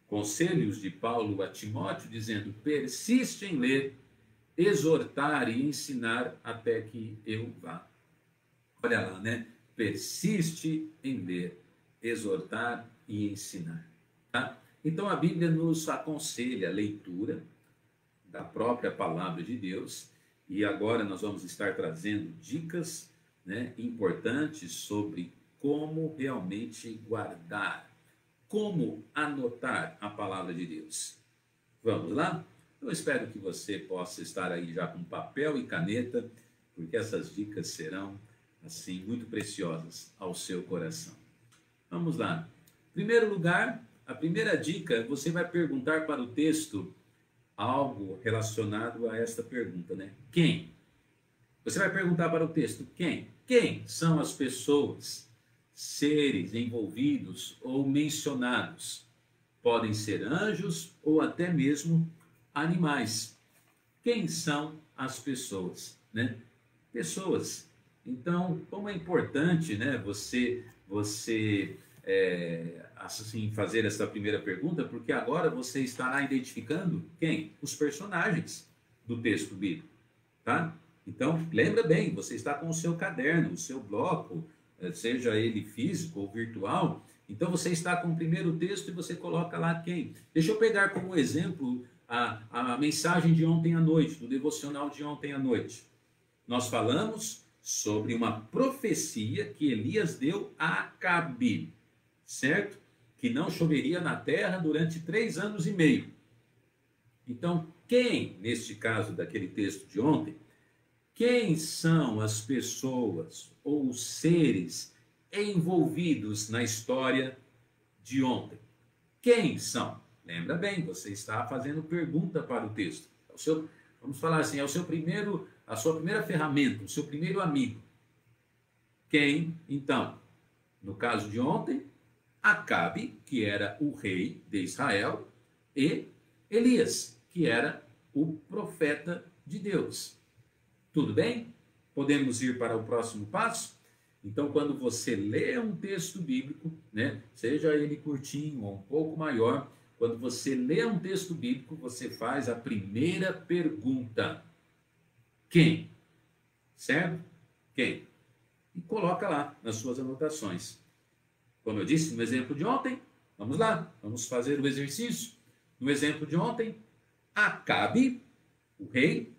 conselhos de Paulo a Timóteo, dizendo, persiste em ler, exortar e ensinar até que eu vá. Olha lá, né? Persiste em ler, exortar e ensinar. Tá? Então a Bíblia nos aconselha a leitura da própria palavra de Deus, e agora nós vamos estar trazendo dicas, né, importantes sobre como realmente guardar, como anotar a palavra de Deus. Vamos lá? Eu espero que você possa estar aí já com papel e caneta, porque essas dicas serão, assim, muito preciosas ao seu coração. Vamos lá. Em primeiro lugar, a primeira dica, você vai perguntar para o texto algo relacionado a esta pergunta, né? Quem? Você vai perguntar para o texto quem? Quem são as pessoas, seres envolvidos ou mencionados? Podem ser anjos ou até mesmo animais. Quem são as pessoas, né? Pessoas. Então, como é importante, né, você assim, fazer essa primeira pergunta, porque agora você estará identificando quem? Os personagens do texto bíblico, tá? Então, lembra bem, você está com o seu caderno, o seu bloco, seja ele físico ou virtual. Então, você está com o primeiro texto e você coloca lá quem. Deixa eu pegar como exemplo a mensagem de ontem à noite, do devocional de ontem à noite. Nós falamos sobre uma profecia que Elias deu a Acabe, certo? Que não choveria na terra durante 3 anos e meio. Então, quem, neste caso daquele texto de ontem, quem são as pessoas ou os seres envolvidos na história de ontem? Quem são? Lembra bem, você está fazendo pergunta para o texto. É o seu, vamos falar assim, é o seu primeiro, a sua primeira ferramenta, o seu primeiro amigo. Quem, então? No caso de ontem, Acabe, que era o rei de Israel, e Elias, que era o profeta de Deus. Tudo bem? Podemos ir para o próximo passo? Então, quando você lê um texto bíblico, né, seja ele curtinho ou um pouco maior, quando você lê um texto bíblico, você faz a primeira pergunta. Quem? Certo? Quem? E coloca lá nas suas anotações. Como eu disse no exemplo de ontem, vamos lá, vamos fazer o exercício. No exemplo de ontem, Acabe, o rei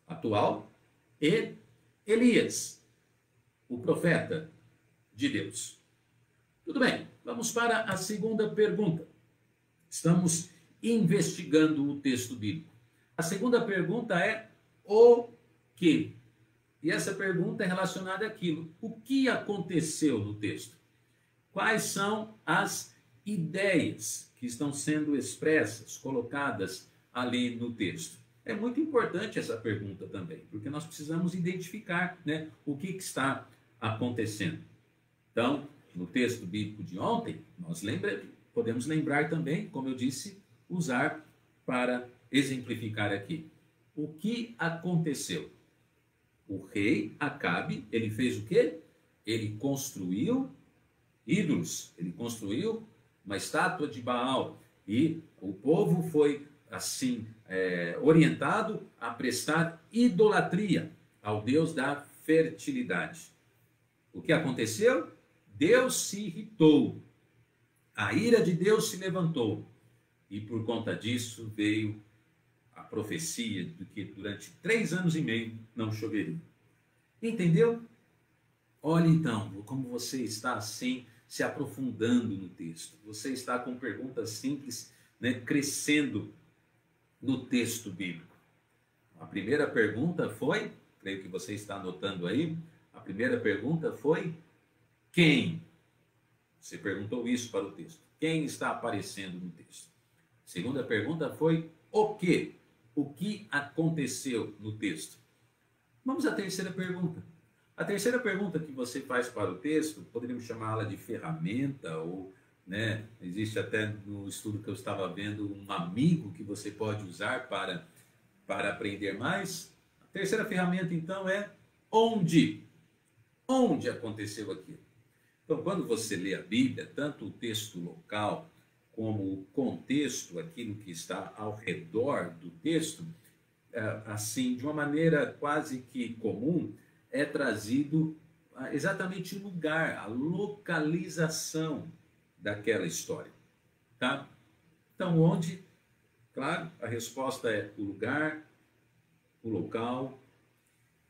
atual, e Elias, o profeta de Deus. Tudo bem, vamos para a segunda pergunta. Estamos investigando o texto bíblico. A segunda pergunta é o quê? E essa pergunta é relacionada àquilo. O que aconteceu no texto? Quais são as ideias que estão sendo expressas, colocadas ali no texto? É muito importante essa pergunta também, porque nós precisamos identificar, né, o que está acontecendo. Então, no texto bíblico de ontem, nós podemos lembrar também, como eu disse, usar para exemplificar aqui. O que aconteceu? O rei Acabe, ele fez o quê? Ele construiu ídolos, ele construiu uma estátua de Baal, e o povo foi assim orientado a prestar idolatria ao Deus da fertilidade. O que aconteceu? Deus se irritou, a ira de Deus se levantou, e por conta disso veio a profecia de que durante 3 anos e meio não choveria. Entendeu? Olha então, como você está assim se aprofundando no texto. Você está com perguntas simples, né, crescendo no texto bíblico. A primeira pergunta foi, creio que você está anotando aí, a primeira pergunta foi quem? Você perguntou isso para o texto. Quem está aparecendo no texto? A segunda pergunta foi o quê? O que aconteceu no texto? Vamos à terceira pergunta. A terceira pergunta que você faz para o texto, poderíamos chamá-la de ferramenta, ou, né, existe até no estudo que eu estava vendo um amigo que você pode usar para aprender mais. A terceira ferramenta, então, é onde? Onde aconteceu aquilo? Então, quando você lê a Bíblia, tanto o texto local como o contexto, aquilo que está ao redor do texto, assim, de uma maneira quase que comum, é trazido exatamente o lugar, a localização daquela história, tá? Então, onde? Claro, a resposta é o lugar, o local.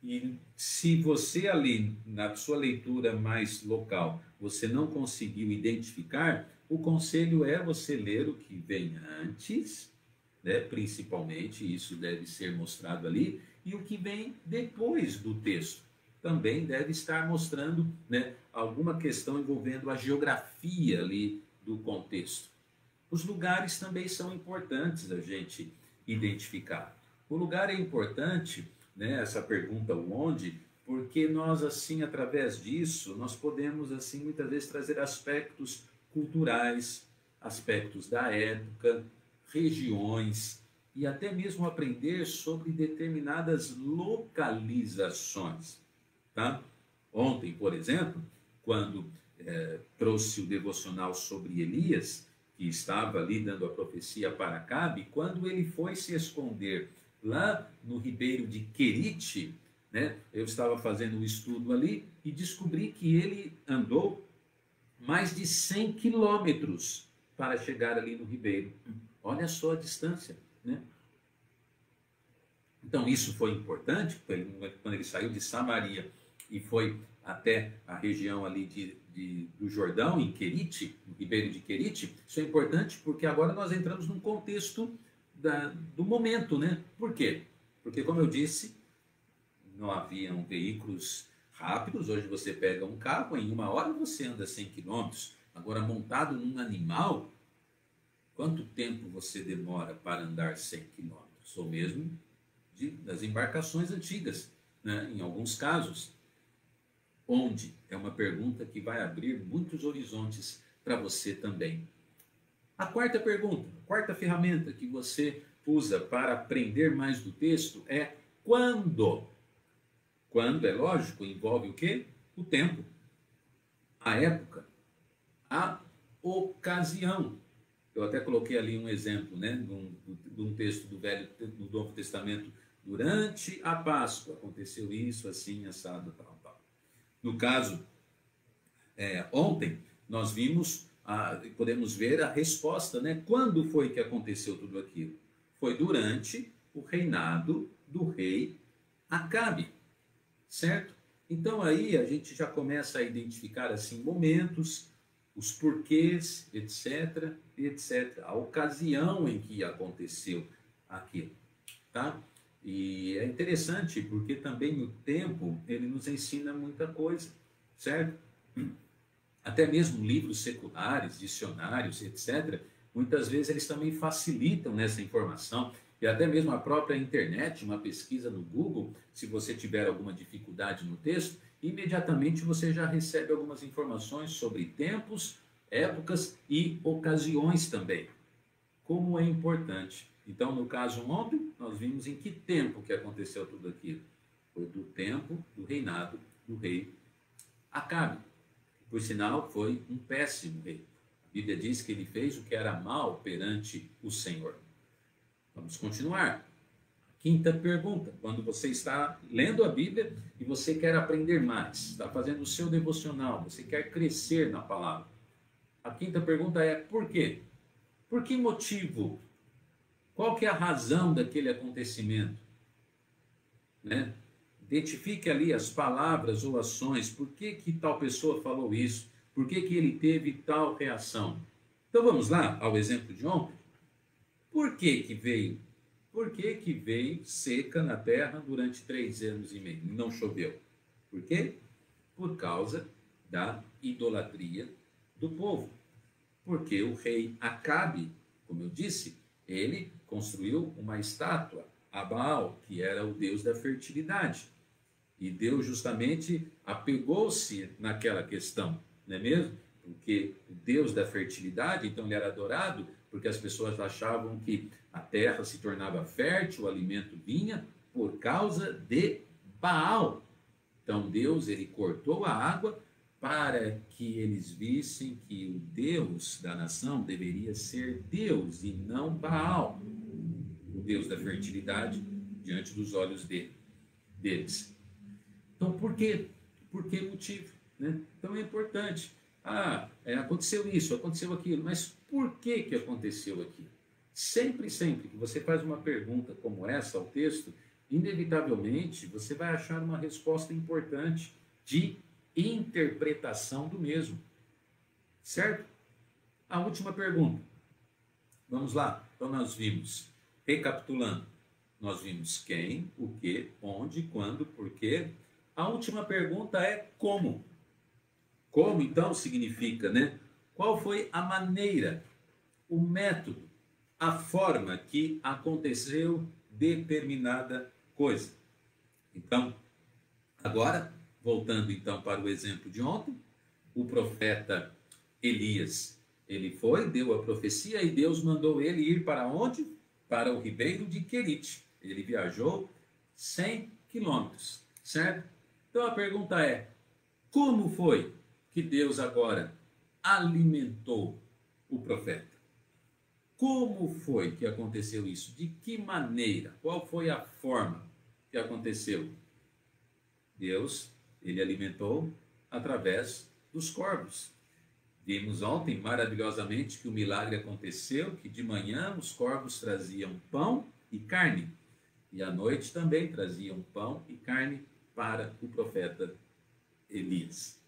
E se você ali, na sua leitura mais local, você não conseguiu identificar, o conselho é você ler o que vem antes, né? Principalmente, isso deve ser mostrado ali, e o que vem depois do texto. Também deve estar mostrando, né, alguma questão envolvendo a geografia ali do contexto. Os lugares também são importantes a gente identificar. O lugar é importante, né, essa pergunta o onde, porque nós assim, através disso, nós podemos assim muitas vezes trazer aspectos culturais, aspectos da época, regiões e até mesmo aprender sobre determinadas localizações, tá? Ontem, por exemplo, quando trouxe o devocional sobre Elias, que estava ali dando a profecia para Acabe, quando ele foi se esconder lá no ribeiro de Querite, né? Eu estava fazendo um estudo ali e descobri que ele andou mais de 100 quilômetros para chegar ali no Ribeiro. Olha só a distância, né? Então, isso foi importante, quando ele saiu de Samaria e foi até a região ali do Jordão, em Querite, no Ribeiro de Querite. Isso é importante porque agora nós entramos num contexto do momento, né? Por quê? Porque, como eu disse, não haviam veículos rápidos. Hoje você pega um carro, em 1 hora você anda 100 quilômetros. Agora, montado num animal, quanto tempo você demora para andar 100 quilômetros? Ou mesmo das embarcações antigas, né? Em alguns casos. Onde? É uma pergunta que vai abrir muitos horizontes para você também. A quarta pergunta, a quarta ferramenta que você usa para aprender mais do texto é quando. Quando, é lógico, envolve o quê? O tempo, a época, a ocasião. Eu até coloquei ali um exemplo, né, de um texto do Novo Testamento. Durante a Páscoa aconteceu isso, assim, assado, tal, tal. No caso, ontem, nós vimos, podemos ver a resposta, né? Quando foi que aconteceu tudo aquilo? Foi durante o reinado do rei Acabe, certo? Então aí a gente já começa a identificar assim momentos, os porquês, etc, etc, a ocasião em que aconteceu aquilo, tá? E é interessante porque também o tempo, ele nos ensina muita coisa, certo? Até mesmo livros seculares, dicionários, etc., muitas vezes eles também facilitam nessa informação. E até mesmo a própria internet, uma pesquisa no Google, se você tiver alguma dificuldade no texto, imediatamente você já recebe algumas informações sobre tempos, épocas e ocasiões também. Como é importante. Então, no caso ontem, nós vimos em que tempo que aconteceu tudo aquilo. Foi do tempo do reinado do rei Acabe. Por sinal, foi um péssimo rei. A Bíblia diz que ele fez o que era mal perante o Senhor. Vamos continuar. Quinta pergunta. Quando você está lendo a Bíblia e você quer aprender mais, está fazendo o seu devocional, você quer crescer na palavra. A quinta pergunta é por quê? Por que motivo? Qual que é a razão daquele acontecimento? Né? Identifique ali as palavras ou ações. Por que tal pessoa falou isso? Por que ele teve tal reação? Então vamos lá ao exemplo de ontem. Por que veio? Por que veio seca na terra durante 3 anos e meio? Não choveu. Por quê? Por causa da idolatria do povo. Porque o rei Acabe, como eu disse, ele construiu uma estátua a Baal, que era o deus da fertilidade. E Deus justamente apegou-se naquela questão, não é mesmo? Porque o deus da fertilidade, então ele era adorado porque as pessoas achavam que a terra se tornava fértil, o alimento vinha por causa de Baal. Então Deus, ele cortou a água para que eles vissem que o Deus da nação deveria ser Deus e não Baal, o Deus da fertilidade, diante dos olhos deles. Então, por quê? Por que motivo? Né? Então, é importante. Aconteceu isso, aconteceu aquilo, mas por que aconteceu aquilo? Sempre que você faz uma pergunta como essa ao texto, inevitavelmente você vai achar uma resposta importante de interpretação do mesmo. Certo? A última pergunta. Vamos lá. Então, nós vimos, recapitulando, nós vimos quem, o que, onde, quando, por quê. A última pergunta é como. Como, então, significa, né? Qual foi a maneira, o método, a forma que aconteceu determinada coisa. Então, agora, voltando então para o exemplo de ontem, o profeta Elias, ele foi, deu a profecia e Deus mandou ele ir para onde? Para o ribeiro de Querite. Ele viajou 100 quilômetros, certo? Então a pergunta é, como foi que Deus agora alimentou o profeta? Como foi que aconteceu isso? De que maneira? Qual foi a forma que aconteceu? Deus, ele alimentou através dos corvos. Vimos ontem, maravilhosamente, que o milagre aconteceu, que de manhã os corvos traziam pão e carne, e à noite também traziam pão e carne para o profeta Elias.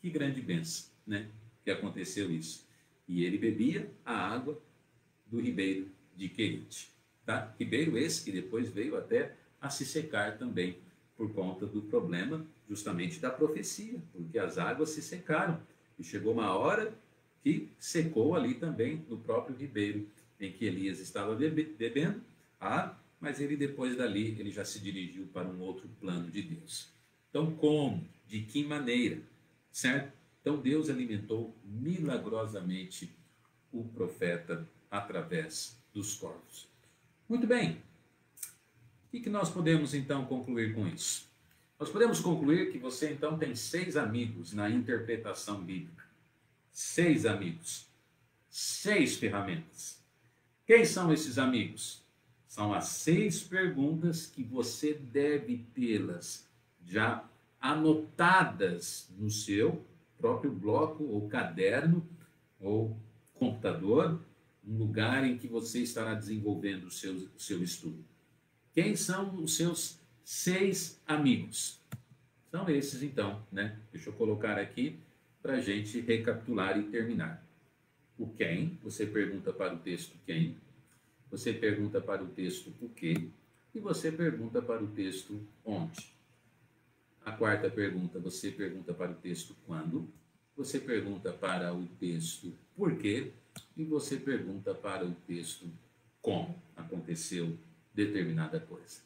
Que grande bênção, né? Que aconteceu isso. E ele bebia a água do ribeiro de Querite. Tá? Ribeiro esse que depois veio até a se secar também, por conta do problema justamente da profecia, porque as águas se secaram. E chegou uma hora que secou ali também no próprio ribeiro em que Elias estava bebendo. Mas ele depois dali, ele já se dirigiu para um outro plano de Deus. Então, como? De que maneira? Certo? Então, Deus alimentou milagrosamente o profeta através dos corvos. Muito bem. O que nós podemos, então, concluir com isso? Nós podemos concluir que você, então, tem 6 amigos na interpretação bíblica. 6 amigos. 6 ferramentas. Quem são esses amigos? São as 6 perguntas que você deve tê-las já anotadas no seu próprio bloco ou caderno ou computador, um lugar em que você estará desenvolvendo o seu estudo. Quem são os seus 6 amigos? São esses, então, né? Deixa eu colocar aqui para a gente recapitular e terminar. O quem, você pergunta para o texto quem, você pergunta para o texto o quê, e você pergunta para o texto onde. A quarta pergunta, você pergunta para o texto quando, você pergunta para o texto por quê, e você pergunta para o texto como aconteceu determinada coisa.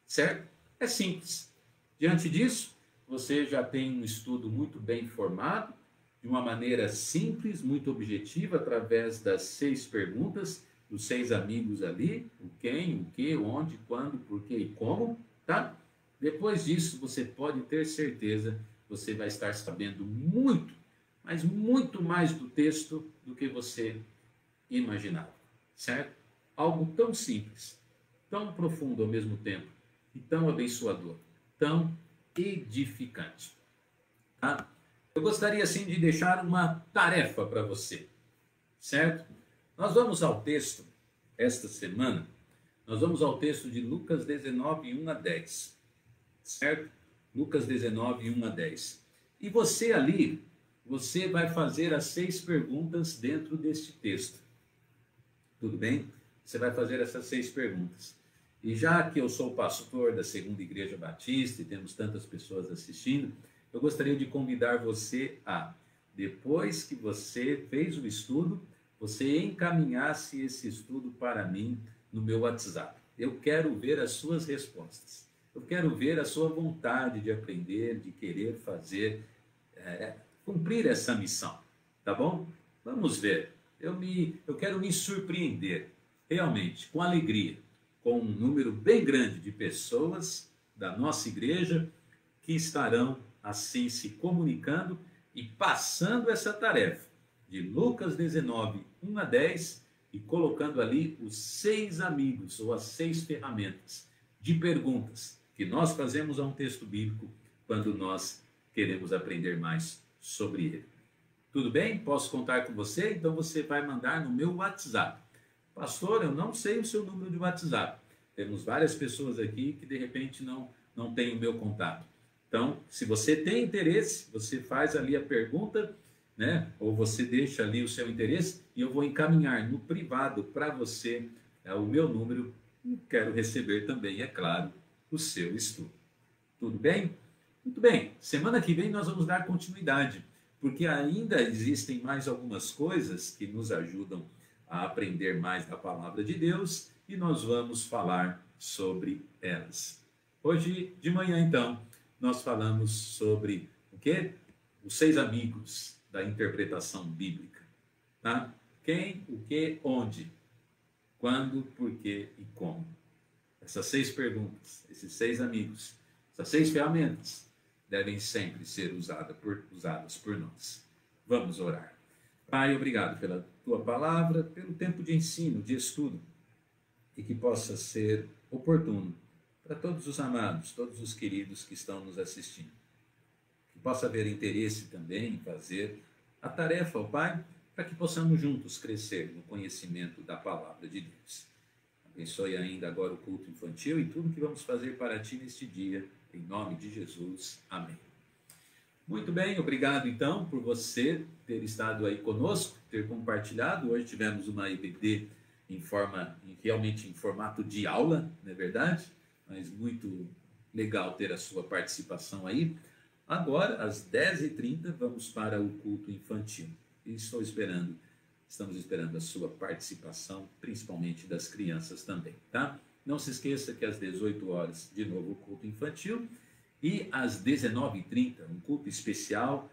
Certo? É simples. Diante disso, você já tem um estudo muito bem formado, de uma maneira simples, muito objetiva, através das 6 perguntas, dos 6 amigos ali, o quem, o que, onde, quando, por quê e como, tá? Depois disso, você pode ter certeza, você vai estar sabendo muito, mas muito mais do texto do que você imaginava, certo? Algo tão simples, tão profundo ao mesmo tempo, e tão abençoador, tão edificante. Tá? Eu gostaria, assim, de deixar uma tarefa para você, certo? Nós vamos ao texto, esta semana, nós vamos ao texto de Lucas 19, 1 a 10, certo? Lucas 19, 1 a 10. E você ali, você vai fazer as 6 perguntas dentro deste texto. Tudo bem? Você vai fazer essas 6 perguntas. E já que eu sou pastor da Segunda Igreja Batista e temos tantas pessoas assistindo, eu gostaria de convidar você a, depois que você fez o estudo, você encaminhasse esse estudo para mim no meu WhatsApp. Eu quero ver as suas respostas. Eu quero ver a sua vontade de aprender, de querer fazer, cumprir essa missão. Tá bom? Vamos ver. Eu quero me surpreender, realmente, com alegria, com um número bem grande de pessoas da nossa igreja que estarão assim se comunicando e passando essa tarefa de Lucas 19, 1 a 10 e colocando ali os 6 amigos ou as 6 ferramentas de perguntas que nós fazemos a um texto bíblico quando nós queremos aprender mais sobre ele. Tudo bem? Posso contar com você? Então você vai mandar no meu WhatsApp. Pastor, eu não sei o seu número de WhatsApp. Temos várias pessoas aqui que de repente não têm o meu contato. Então, se você tem interesse, você faz ali a pergunta, né? Ou você deixa ali o seu interesse e eu vou encaminhar no privado para você o meu número e quero receber também, é claro, o seu estudo. Tudo bem? Muito bem. Semana que vem nós vamos dar continuidade, porque ainda existem mais algumas coisas que nos ajudam a aprender mais da palavra de Deus e nós vamos falar sobre elas. Hoje de manhã, então, nós falamos sobre o quê? Os 6 amigos da interpretação bíblica. Tá? Quem, o que, onde, quando, por quê e como. Essas 6 perguntas, esses 6 amigos, essas 6 ferramentas devem sempre ser usadas por nós. Vamos orar. Pai, obrigado pela tua palavra, pelo tempo de ensino, de estudo, e que possa ser oportuno para todos os amados, todos os queridos que estão nos assistindo. Que possa haver interesse também em fazer a tarefa ao Pai, para que possamos juntos crescer no conhecimento da palavra de Deus. Abençoe ainda agora o culto infantil e tudo que vamos fazer para ti neste dia, em nome de Jesus. Amém. Muito bem, obrigado então por você ter estado aí conosco, ter compartilhado. Hoje tivemos uma EBD realmente em formato de aula, não é verdade? Mas muito legal ter a sua participação aí. Agora, às 10h30, vamos para o culto infantil. E estamos esperando a sua participação, principalmente das crianças também, tá? Não se esqueça que às 18 horas, de novo, o culto infantil. E às 19h30, um culto especial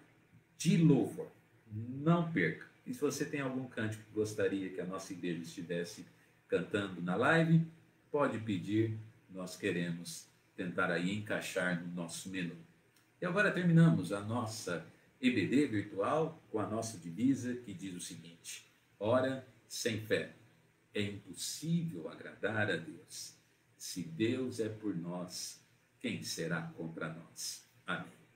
de louvor. Não perca. E se você tem algum cântico que gostaria que a nossa igreja estivesse cantando na live, pode pedir, nós queremos tentar aí encaixar no nosso menu. E agora terminamos a nossa EBD virtual com a nossa divisa que diz o seguinte: ora, sem fé é impossível agradar a Deus. Se Deus é por nós, quem será contra nós? Amém.